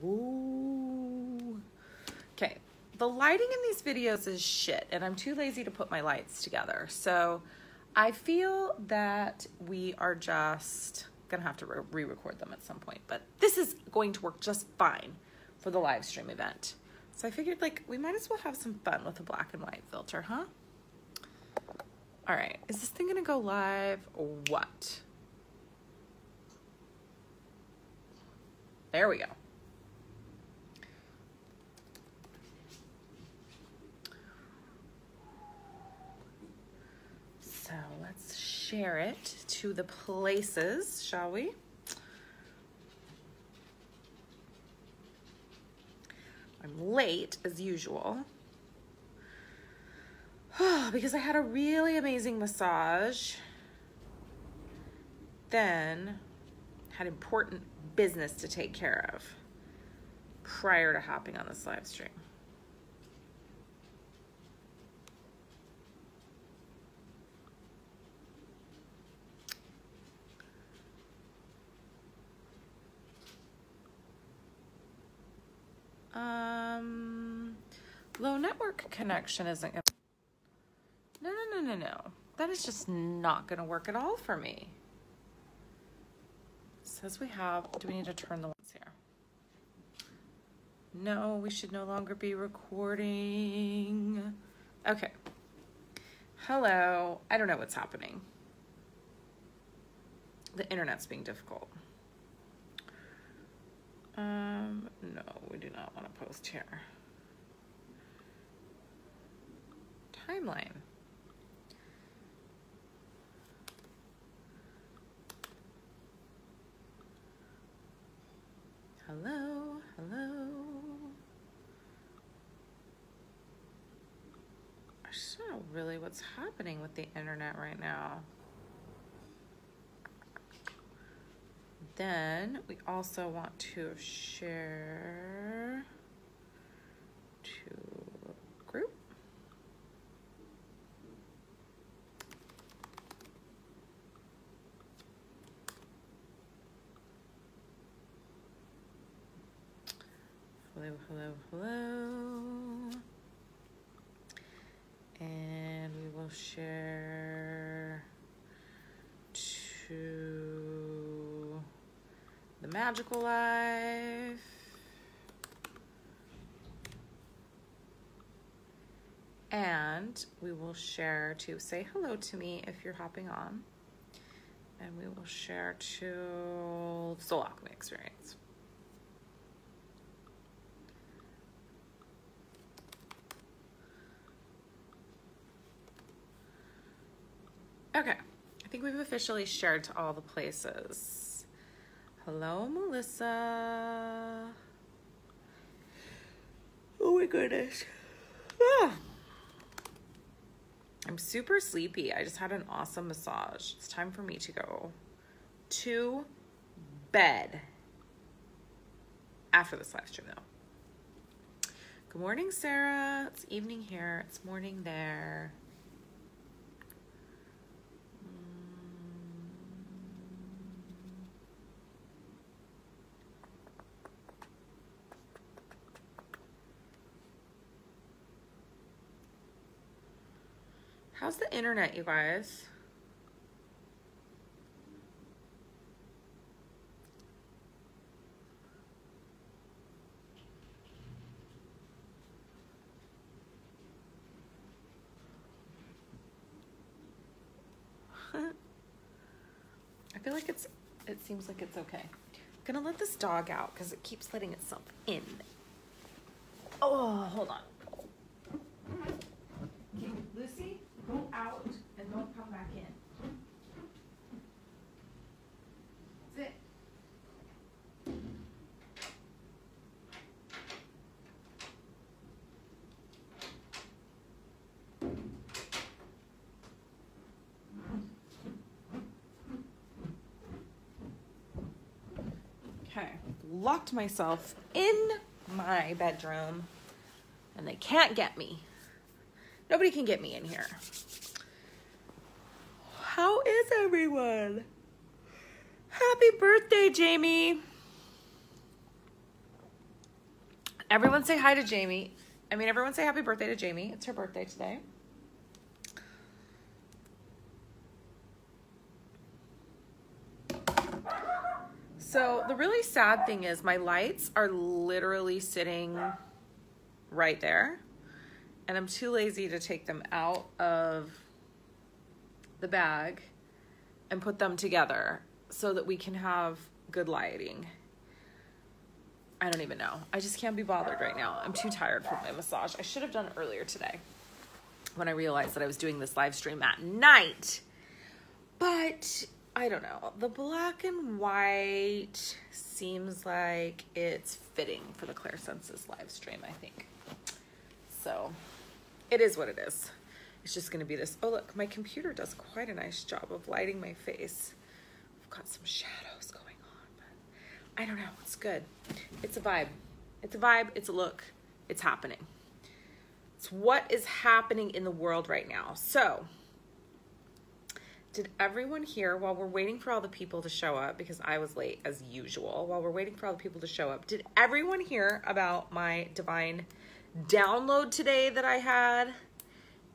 Ooh. Okay, the lighting in these videos is shit, and I'm too lazy to put my lights together. So I feel that we are just gonna have to re-record them at some point, but this is going to work just fine for the live stream event. So I figured, like, we might as well have some fun with a black and white filter, huh? All right, is this thing gonna go live or what? There we go. So let's share it to the places, shall we? I'm late as usual because I had a really amazing massage, then had important business to take care of prior to hopping on this live stream. Low network connection isn't gonna... No. That is just not gonna work at all for me. It says we have, do we need to turn the ones here? No, we should no longer be recording. Okay. Hello, I don't know what's happening. The internet's being difficult. No, we do not want to post here. Timeline. Hello. I just don't know really what's happening with the internet right now. Then we also want to share to group. Hello. And we will share to the Magical Life. And we will share to say hello to me if you're hopping on. And we will share to Soul Alchemy Experience. Okay, I think we've officially shared to all the places. Hello, Melissa. Oh my goodness. I'm super sleepy. I just had an awesome massage. It's time for me to go to bed after this live stream, though. Good morning, Sarah. It's evening here. It's morning there. How's the internet, you guys? I feel like it seems like it's okay. I'm gonna let this dog out because it keeps letting itself in. Oh, hold on. Okay, Lucy, go out and don't come back in. That's it. Okay, locked myself in my bedroom and they can't get me. Nobody can get me in here. How is everyone? Happy birthday, Jamie. Everyone say hi to Jamie. Everyone say happy birthday to Jamie. It's her birthday today. So the really sad thing is my lights are literally sitting right there, and I'm too lazy to take them out of the bag and put them together so that we can have good lighting. I don't even know. I just can't be bothered right now. I'm too tired from my massage. I should have done it earlier today when I realized that I was doing this live stream at night. But I don't know. The black and white seems like it's fitting for the Clairsentience live stream, I think. So it is what it is. It's just going to be this. Oh, look, my computer does quite a nice job of lighting my face. I've got some shadows going on, but I don't know. It's good. It's a vibe. It's a vibe. It's a look. It's happening. It's what is happening in the world right now. So did everyone hear, while we're waiting for all the people to show up, because I was late as usual, while we're waiting for all the people to show up, did everyone hear about my divine download today that I had,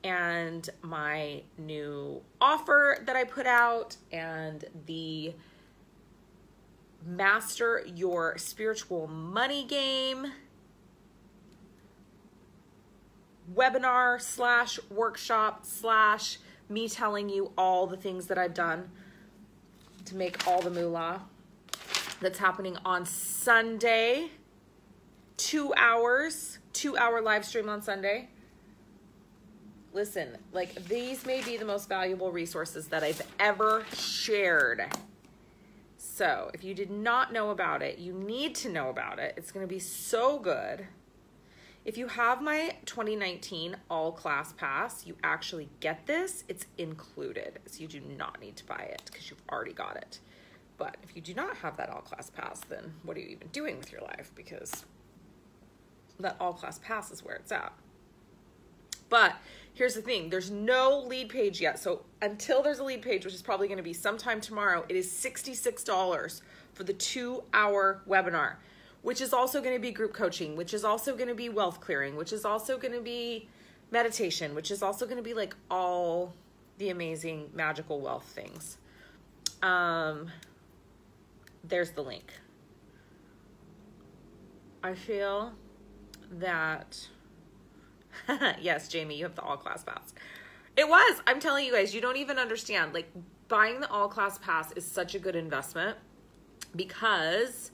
and my new offer that I put out, and the Master Your Spiritual Money Game webinar / workshop / me telling you all the things that I've done to make all the moolah, that's happening on Sunday, 2 hours, 2-hour live stream on Sunday. Listen, like, these may be the most valuable resources that I've ever shared. So if you did not know about it, you need to know about it. It's going to be so good. If you have my 2019 all class pass, you actually get this. It's included. So you do not need to buy it because you've already got it. But if you do not have that all class pass, then what are you even doing with your life? Because that all class pass is where it's at. But here's the thing. There's no lead page yet. So until there's a lead page, which is probably going to be sometime tomorrow, it is $66 for the 2-hour webinar, which is also going to be group coaching, which is also going to be wealth clearing, which is also going to be meditation, which is also going to be like all the amazing magical wealth things. There's the link. I feel that, yes, Jamie, you have the all class pass. It was, I'm telling you guys, you don't even understand. Like, buying the all class pass is such a good investment because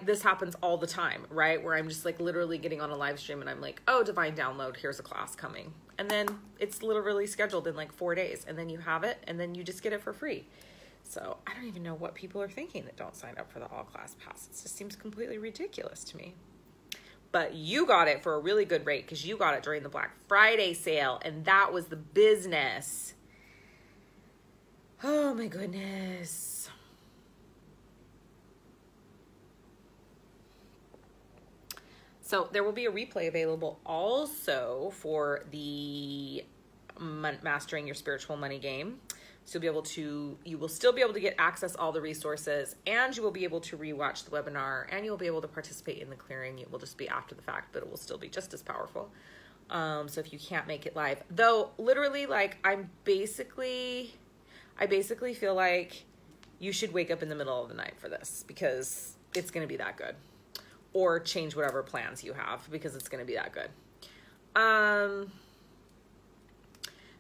this happens all the time, right? Where I'm just like literally getting on a live stream and I'm like, oh, divine download, here's a class coming. And then it's literally scheduled in like 4 days, and then you have it, and then you just get it for free. So I don't even know what people are thinking that don't sign up for the all class pass. It just seems completely ridiculous to me. But you got it for a really good rate because you got it during the Black Friday sale, and that was the business. Oh my goodness. So there will be a replay available also for the Mastering Your Spiritual Money game. So you will still be able to get access to all the resources, and you will be able to rewatch the webinar, and you will be able to participate in the clearing. It will just be after the fact, but it will still be just as powerful. So if you can't make it live, though, literally, like, I basically feel like you should wake up in the middle of the night for this because it's going to be that good. Or change whatever plans you have because it's going to be that good.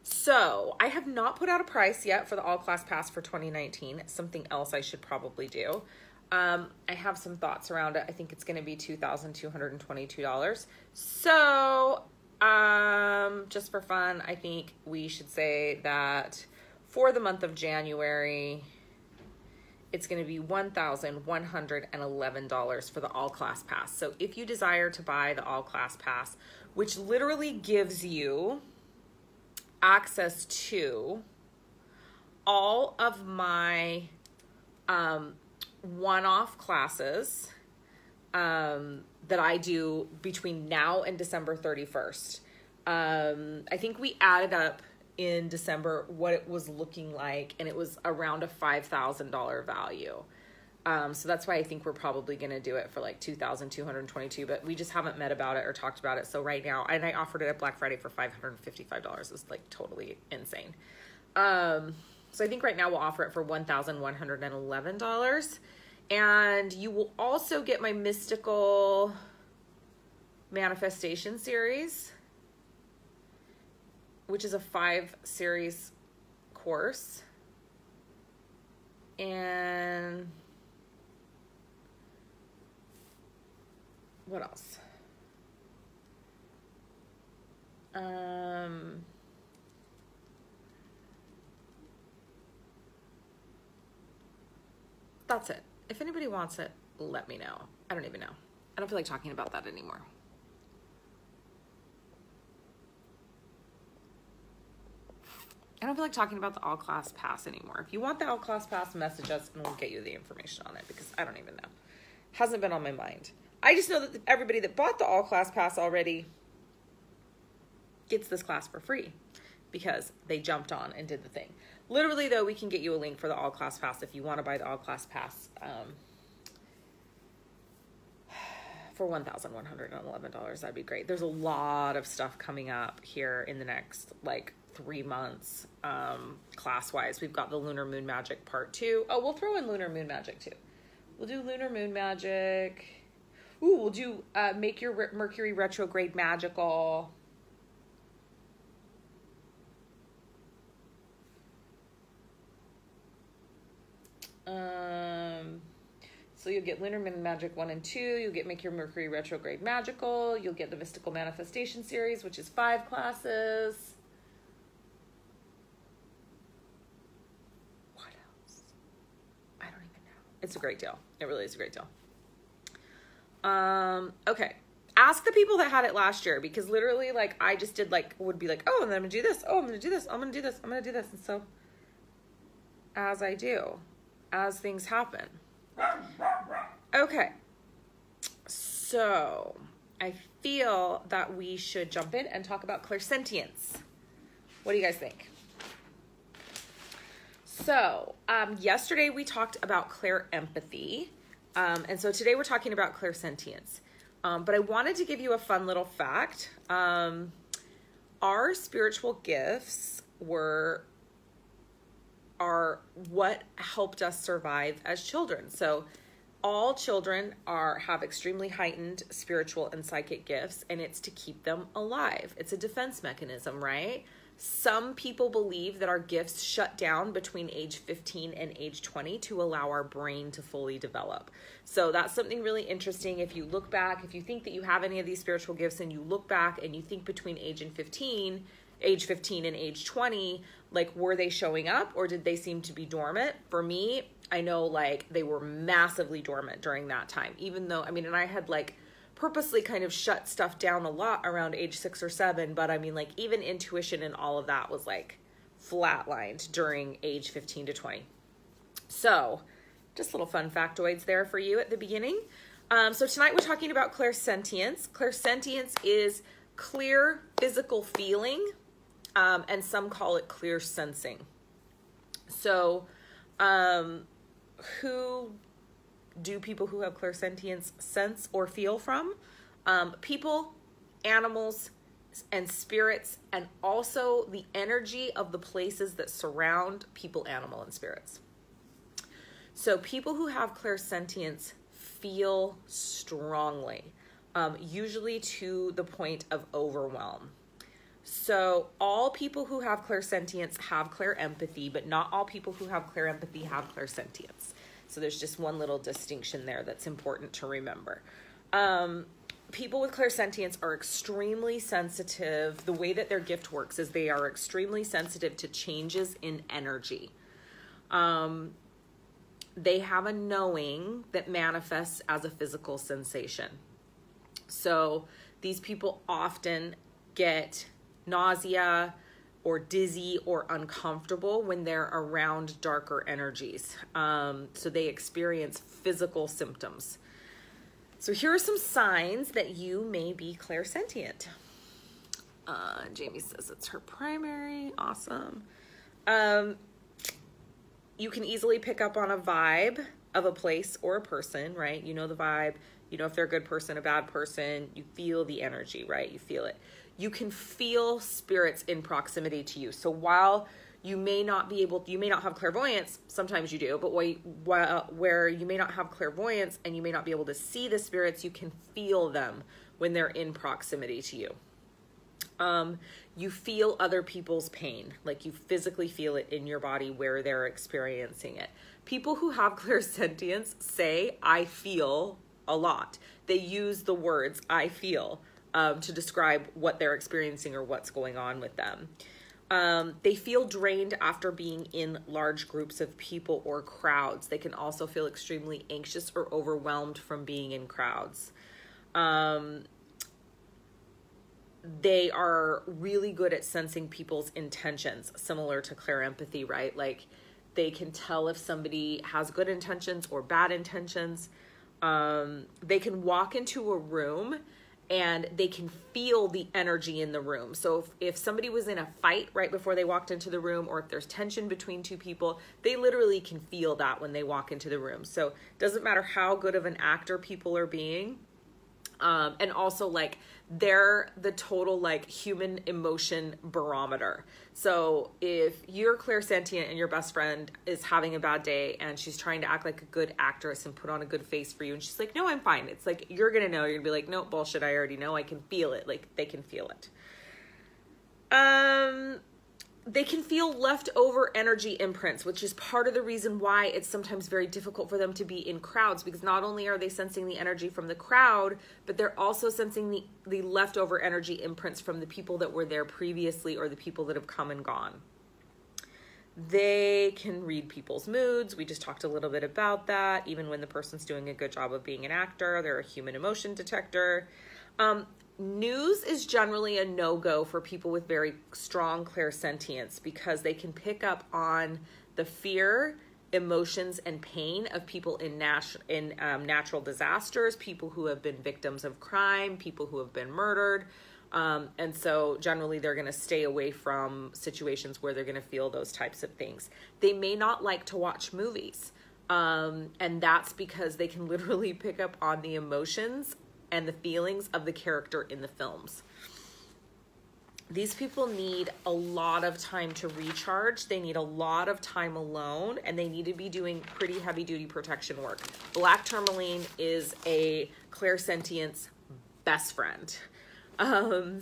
So I have not put out a price yet for the all class pass for 2019. It's something else I should probably do. I have some thoughts around it. I think it's going to be $2,222. So, just for fun, I think we should say that for the month of January, it's going to be $1,111 for the all class pass. So if you desire to buy the all class pass, which literally gives you access to all of my one-off classes that I do between now and December 31st. I think we added up in December what it was looking like, and it was around a $5,000 value. So that's why I think we're probably going to do it for like $2,222, but we just haven't met about it or talked about it. So right now, and I offered it at Black Friday for $555. It's like totally insane. So I think right now we'll offer it for $1,111. And you will also get my Mystical Manifestation series, which is a 5-series course. And what else? That's it. If anybody wants it, let me know. I don't even know. I don't feel like talking about that anymore. I don't feel like talking about the all class pass anymore. If you want the all class pass, message us and we'll get you the information on it, because I don't even know. Hasn't been on my mind. I just know that everybody that bought the all class pass already gets this class for free because they jumped on and did the thing. Literally though, we can get you a link for the all class pass if you want to buy the all class pass for $1,111. That'd be great. There's a lot of stuff coming up here in the next like 3 months, class wise. We've got the Lunar Moon Magic Part 2. Oh, we'll throw in Lunar Moon Magic too. We'll do Lunar Moon Magic. Ooh, we'll do Make Your Mercury Retrograde Magical. So you'll get Lunar Moon Magic 1 and 2. You'll get Make Your Mercury Retrograde Magical. You'll get the Mystical Manifestation series, which is 5 classes. What else? I don't even know. It's a great deal. It really is a great deal. Okay. Ask the people that had it last year, because literally, like, I just did, like, would be like, oh, and then I'm gonna do this. Oh, I'm gonna do this. I'm gonna do this. I'm gonna do this. And so, as I do, as things happen. Okay. So, I feel that we should jump in and talk about clairsentience. What do you guys think? So, yesterday we talked about clairempathy. And so today we're talking about clairsentience. But I wanted to give you a fun little fact. Our spiritual gifts are what helped us survive as children. So all children have extremely heightened spiritual and psychic gifts, and it's to keep them alive. It's a defense mechanism, right? Some people believe that our gifts shut down between age 15 and age 20 to allow our brain to fully develop. So that's something really interesting. If you look back, if you think that you have any of these spiritual gifts and you look back and you think between age 15 and age 20, like, were they showing up or did they seem to be dormant? For me, I know, like, they were massively dormant during that time, even though, I mean, and I had, like, purposely kind of shut stuff down a lot around age 6 or 7, but I mean, like, even intuition and all of that was, like, flatlined during age 15 to 20. So, just little fun factoids there for you at the beginning. So tonight we're talking about clairsentience. Clairsentience is clear physical feeling, and some call it clear sensing. So, who do people who have clairsentience sense or feel from? People, animals, and spirits, and also the energy of the places that surround people, animal, and spirits. So people who have clairsentience feel strongly, usually to the point of overwhelm. So all people who have clairsentience have clairempathy, but not all people who have clairempathy have clairsentience. So there's just one little distinction there that's important to remember. People with clairsentience are extremely sensitive. The way that their gift works is they are extremely sensitive to changes in energy. They have a knowing that manifests as a physical sensation. So these people often get nausea or dizzy or uncomfortable when they're around darker energies. So they experience physical symptoms. So here are some signs that you may be clairsentient. Jamie says it's her primary. Awesome. You can easily pick up on a vibe of a place or a person, right? You know the vibe, you know if they're a good person, a bad person, you feel the energy, right? You feel it. You can feel spirits in proximity to you. So while you may not have clairvoyance, sometimes you do, but where you may not have clairvoyance and you may not be able to see the spirits, you can feel them when they're in proximity to you. You feel other people's pain, like you physically feel it in your body where they're experiencing it. People who have clairsentience say, I feel a lot. They use the words, I feel, to describe what they're experiencing or what's going on with them. They feel drained after being in large groups of people or crowds. They can also feel extremely anxious or overwhelmed from being in crowds. They are really good at sensing people's intentions, similar to clairempathy, right? Like they can tell if somebody has good intentions or bad intentions. They can walk into a room and they can feel the energy in the room. So if somebody was in a fight right before they walked into the room, or if there's tension between two people, they literally can feel that when they walk into the room. So it doesn't matter how good of an actor people are being. And also like they're the total like human emotion barometer. So if you're clairsentient and your best friend is having a bad day and she's trying to act like a good actress and put on a good face for you, and she's like, no, I'm fine. It's like, you're going to know, you're gonna be like, no, bullshit. I already know. I can feel it. Like they can feel it. They can feel leftover energy imprints, which is part of the reason why it's sometimes very difficult for them to be in crowds, because not only are they sensing the energy from the crowd, but they're also sensing the leftover energy imprints from the people that were there previously or the people that have come and gone. They can read people's moods. We just talked a little bit about that. Even when the person's doing a good job of being an actor, they're a human emotion detector. News is generally a no-go for people with very strong clairsentience, because they can pick up on the fear, emotions, and pain of people in natural disasters, people who have been victims of crime, people who have been murdered. And so generally they're going to stay away from situations where they're going to feel those types of things. They may not like to watch movies. And that's because they can literally pick up on the emotions and the feelings of the character in the films. These people need a lot of time to recharge. They need a lot of time alone, and they need to be doing pretty heavy duty protection work. Black tourmaline is a clairsentience best friend.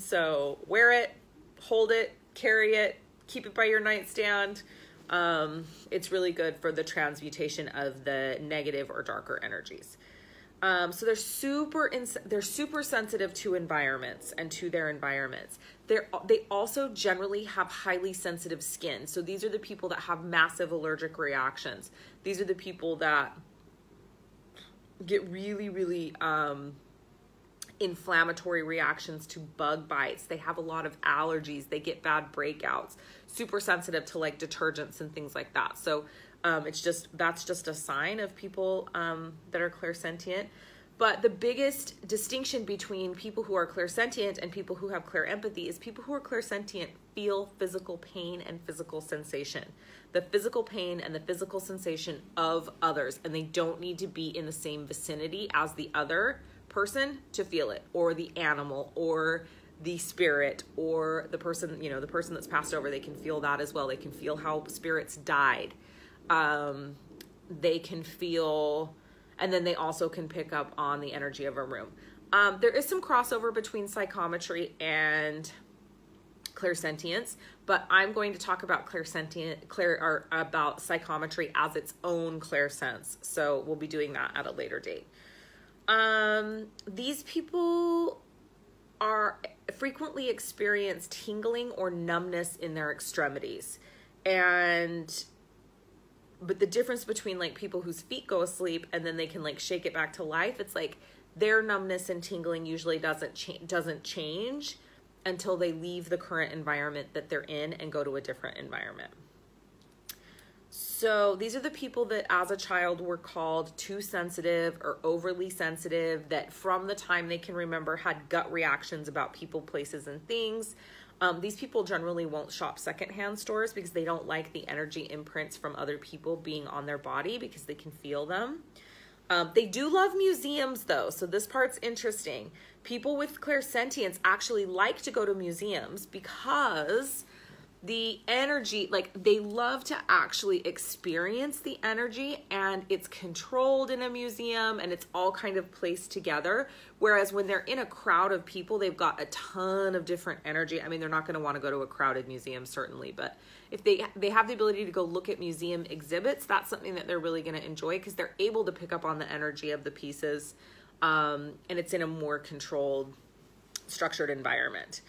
So wear it, hold it, carry it, keep it by your nightstand. It's really good for the transmutation of the negative or darker energies. So they're super sensitive to environments and to their environments. They also generally have highly sensitive skin. So these are the people that have massive allergic reactions. These are the people that get really, really, inflammatory reactions to bug bites. They have a lot of allergies. They get bad breakouts, super sensitive to like detergents and things like that. So that's just a sign of people that are clairsentient. But the biggest distinction between people who are clairsentient and people who have clairempathy is people who are clairsentient feel physical pain and physical sensation. The physical pain and the physical sensation of others, and they don't need to be in the same vicinity as the other person to feel it, or the animal, or the spirit, or the person, the person that's passed over. They can feel that as well. They can feel how spirits died. They can feel, and then they also can pick up on the energy of a room. There is some crossover between psychometry and clairsentience, but I'm going to talk about about psychometry as its own clairsense. So we'll be doing that at a later date. These people are frequently experience tingling or numbness in their extremities. But the difference between like people whose feet go asleep and then they can like shake it back to life, it's like their numbness and tingling usually doesn't change until they leave the current environment that they're in and go to a different environment. So these are the people that as a child were called too sensitive or overly sensitive, that from the time they can remember had gut reactions about people, places, and things. These people generally won't shop secondhand stores because they don't like the energy imprints from other people being on their body because they can feel them. They do love museums though, so this part's interesting. People with clairsentience actually like to go to museums because the energy, like they love to actually experience the energy, and it's controlled in a museum and it's all kind of placed together. Whereas when they're in a crowd of people, they've got a ton of different energy. I mean, they're not going to want to go to a crowded museum, certainly, but if they have the ability to go look at museum exhibits, that's something that they're really going to enjoy because they're able to pick up on the energy of the pieces, and it's in a more controlled, structured environment.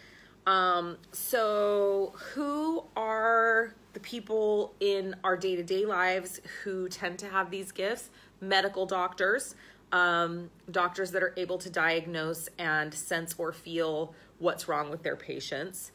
So who are the people in our day-to-day lives who tend to have these gifts? Medical doctors, doctors that are able to diagnose and sense or feel what's wrong with their patients.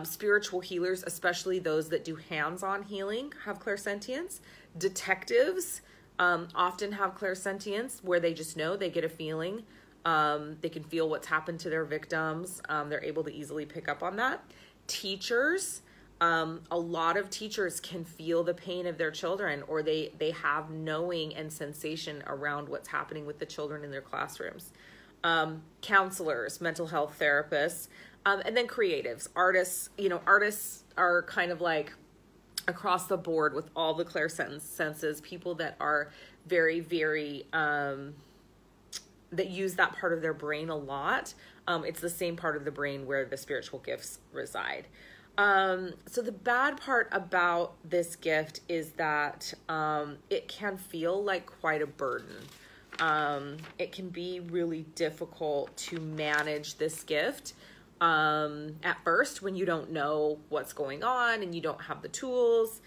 Spiritual healers, especially those that do hands-on healing, have clairsentience. Detectives often have clairsentience, where they just know, they get a feeling. They can feel what's happened to their victims. They're able to easily pick up on that. Teachers, a lot of teachers can feel the pain of their children, or they have knowing and sensation around what's happening with the children in their classrooms. Counselors, mental health therapists, and then creatives, artists. You know, artists are kind of like across the board with all the clairsenses, people that are very, very, that use that part of their brain a lot. It's the same part of the brain where the spiritual gifts reside. So the bad part about this gift is that it can feel like quite a burden. It can be really difficult to manage this gift at first when you don't know what's going on and you don't have the tools.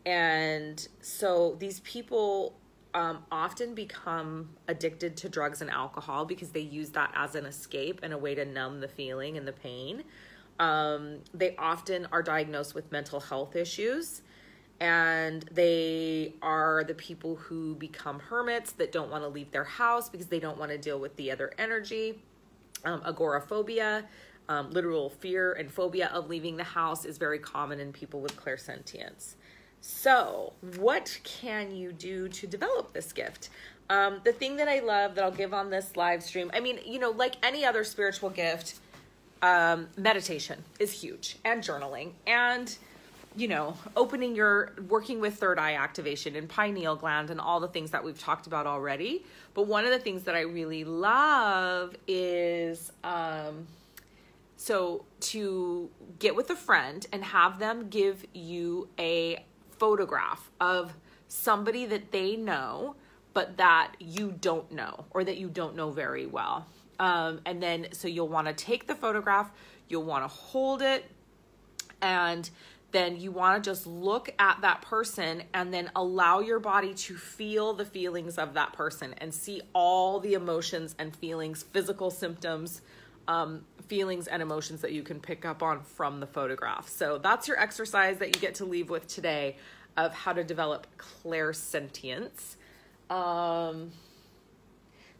And so these people often become addicted to drugs and alcohol because they use that as an escape and a way to numb the feeling and the pain. They often are diagnosed with mental health issues, and they are the people who become hermits that don't want to leave their house because they don't want to deal with the other energy. Agoraphobia, literal fear and phobia of leaving the house, is very common in people with clairsentience. So what can you do to develop this gift? The thing that I love that I'll give on this live stream, I mean, you know, like any other spiritual gift, meditation is huge, and journaling, and, you know, working with third eye activation and pineal gland and all the things that we've talked about already. But one of the things that I really love is, so to get with a friend and have them give you a photograph of somebody that they know, but that you don't know, or that you don't know very well. And then, so you'll want to take the photograph, you'll want to hold it, and then you want to just look at that person and then allow your body to feel the feelings of that person and see all the emotions and feelings, physical symptoms, feelings and emotions that you can pick up on from the photograph. So that's your exercise that you get to leave with today of how to develop clairsentience.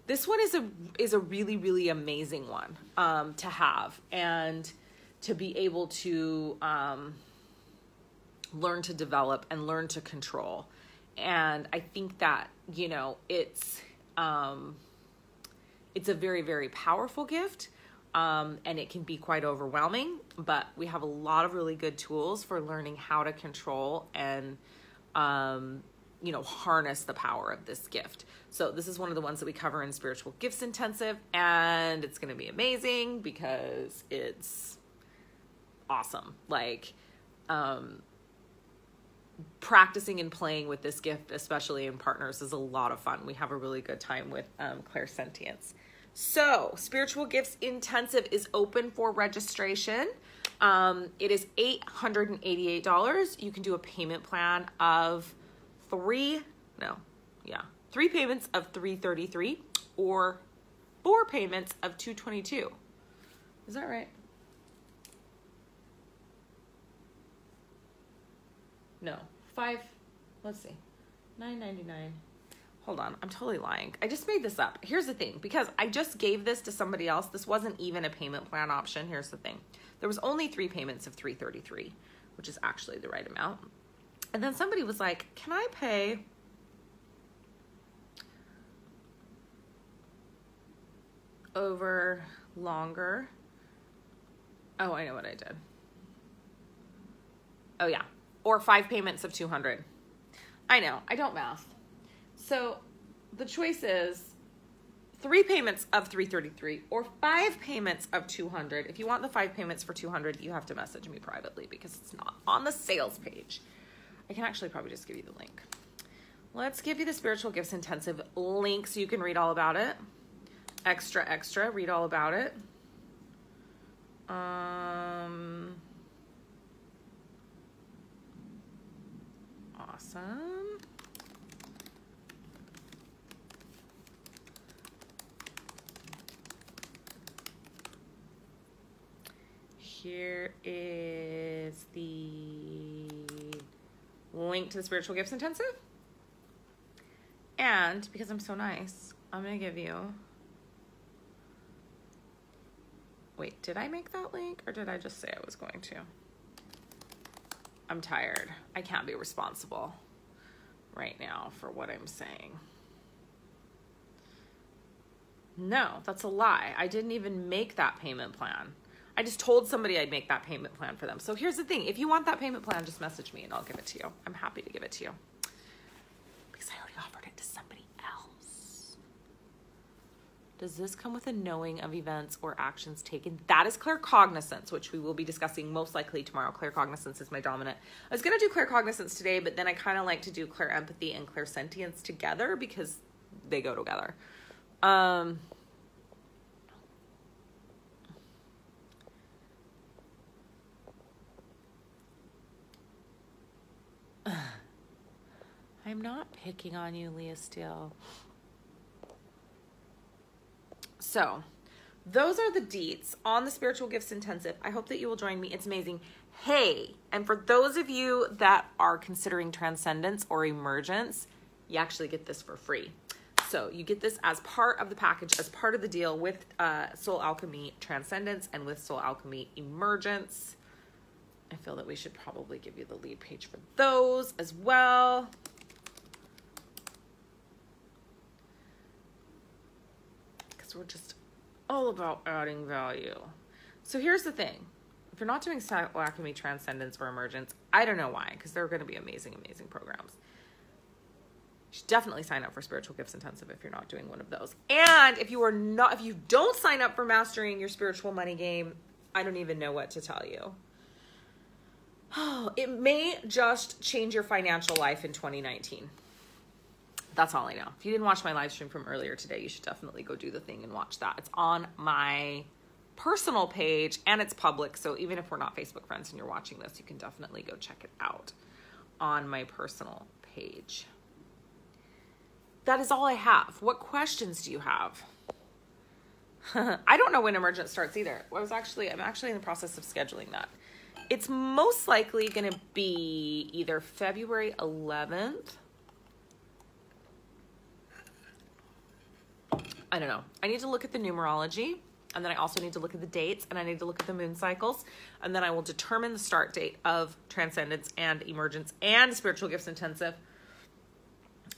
This one is a really, really amazing one to have, and to be able to learn to develop and learn to control. And I think that, you know, it's a very, very powerful gift. And it can be quite overwhelming, but we have a lot of really good tools for learning how to control and, you know, harness the power of this gift. So this is one of the ones that we cover in Spiritual Gifts Intensive, and it's going to be amazing because it's awesome. Like, practicing and playing with this gift, especially in partners, is a lot of fun. We have a really good time with clairsentience. So, Spiritual Gifts Intensive is open for registration. It is $888. You can do a payment plan of three payments of $333 or 4 payments of $222. Is that right? No, 5. Let's see, $9.99. hold on, I'm totally lying. I just made this up. Here's the thing, because I just gave this to somebody else. This wasn't even a payment plan option. Here's the thing. There was only 3 payments of $333, which is actually the right amount. And then somebody was like, can I pay over longer? Oh, I know what I did. Oh yeah, or 5 payments of $200. I know, I don't math. So the choice is 3 payments of $333 or 5 payments of $200. If you want the 5 payments for $200, you have to message me privately because it's not on the sales page. I can actually probably just give you the link. Let's give you the Spiritual Gifts Intensive link so you can read all about it. Extra, read all about it. Awesome. Here is the link to the Spiritual Gifts Intensive. And because I'm so nice, I'm going to give you... Wait, did I make that link or did I just say I was going to? I'm tired. I can't be responsible right now for what I'm saying. No, that's a lie. I didn't even make that payment plan. I just told somebody I'd make that payment plan for them. So here's the thing. If you want that payment plan, just message me and I'll give it to you. I'm happy to give it to you. Because I already offered it to somebody else. Does this come with a knowing of events or actions taken? That is claircognizance, which we will be discussing most likely tomorrow. Claircognizance is my dominant. I was going to do claircognizance today, but then I kind of like to do clairempathy and clairsentience together because they go together. I'm not picking on you, Leah Steele. So, those are the deets on the Spiritual Gifts Intensive. I hope that you will join me. It's amazing. Hey, and for those of you that are considering transcendence or emergence, you actually get this for free. So you get this as part of the package, as part of the deal with Soul Alchemy Transcendence and with Soul Alchemy Emergence. I feel that we should probably give you the lead page for those as well. We're just all about adding value. So here's the thing. If you're not doing Soul Alchemy Transcendence or Emergence, I don't know why, because they're going to be amazing, amazing programs. You should definitely sign up for Spiritual Gifts Intensive if you're not doing one of those. And if you don't sign up for Mastering Your Spiritual Money Game, I don't even know what to tell you. Oh, it may just change your financial life in 2019. That's all I know. If you didn't watch my live stream from earlier today, you should definitely go do the thing and watch that. It's on my personal page and it's public. So even if we're not Facebook friends and you're watching this, you can definitely go check it out on my personal page. That is all I have. What questions do you have? I don't know when Emergence starts either. I'm actually in the process of scheduling that. It's most likely going to be either February 11th. I don't know. I need to look at the numerology, and then I also need to look at the dates, and I need to look at the moon cycles, and then I will determine the start date of Transcendence and Emergence and Spiritual Gifts Intensive.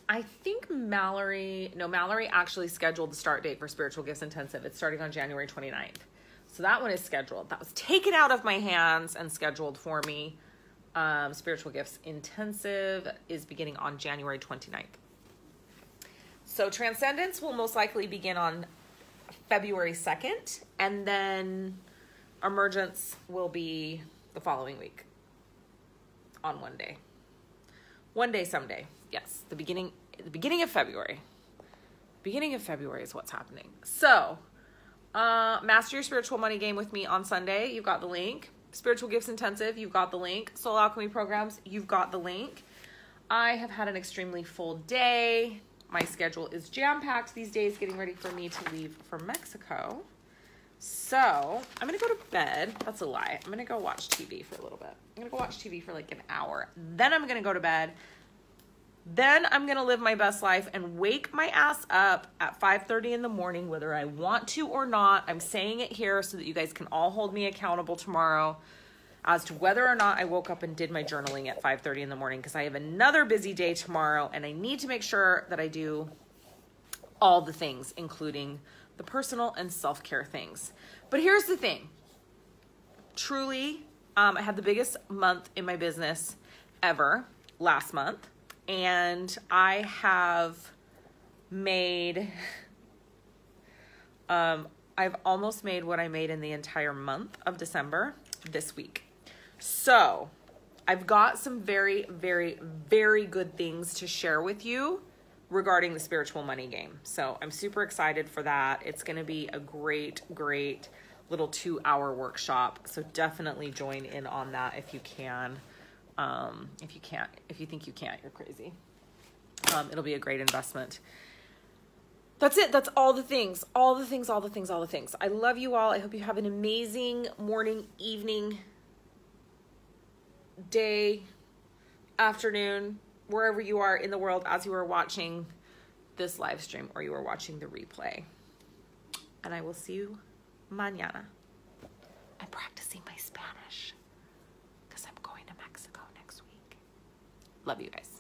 I think Mallory actually scheduled the start date for Spiritual Gifts Intensive. It's starting on January 29th. So that one is scheduled. That was taken out of my hands and scheduled for me. Spiritual Gifts Intensive is beginning on January 29th. So Transcendence will most likely begin on February 2nd, and then Emergence will be the following week on one day. One day, someday. Yes, the beginning of February. Beginning of February is what's happening. So, Master Your Spiritual Money Game with me on Sunday. You've got the link. Spiritual Gifts Intensive. You've got the link. Soul Alchemy Programs. You've got the link. I have had an extremely full day. My schedule is jam-packed these days, getting ready for me to leave for Mexico. So, I'm going to go to bed. That's a lie. I'm going to go watch TV for a little bit. I'm going to go watch TV for like an hour. Then I'm going to go to bed. Then I'm going to live my best life and wake my ass up at 5:30 in the morning, whether I want to or not. I'm saying it here so that you guys can all hold me accountable tomorrow as to whether or not I woke up and did my journaling at 5:30 in the morning, because I have another busy day tomorrow and I need to make sure that I do all the things, including the personal and self-care things. But here's the thing. Truly, I had the biggest month in my business ever last month. And I have made, I've almost made what I made in the entire month of December this week. So I've got some very, very, very good things to share with you regarding the spiritual money game. So I'm super excited for that. It's going to be a great, great little 2-hour workshop. So definitely join in on that if you can. If you think you can't, you're crazy. It'll be a great investment. That's it. That's all the things. All the things. I love you all. I hope you have an amazing morning, evening, day, afternoon, wherever you are in the world as you are watching this live stream or you are watching the replay. And I will see you mañana. I'm practicing my Spanish because I'm going to Mexico next week. Love you guys.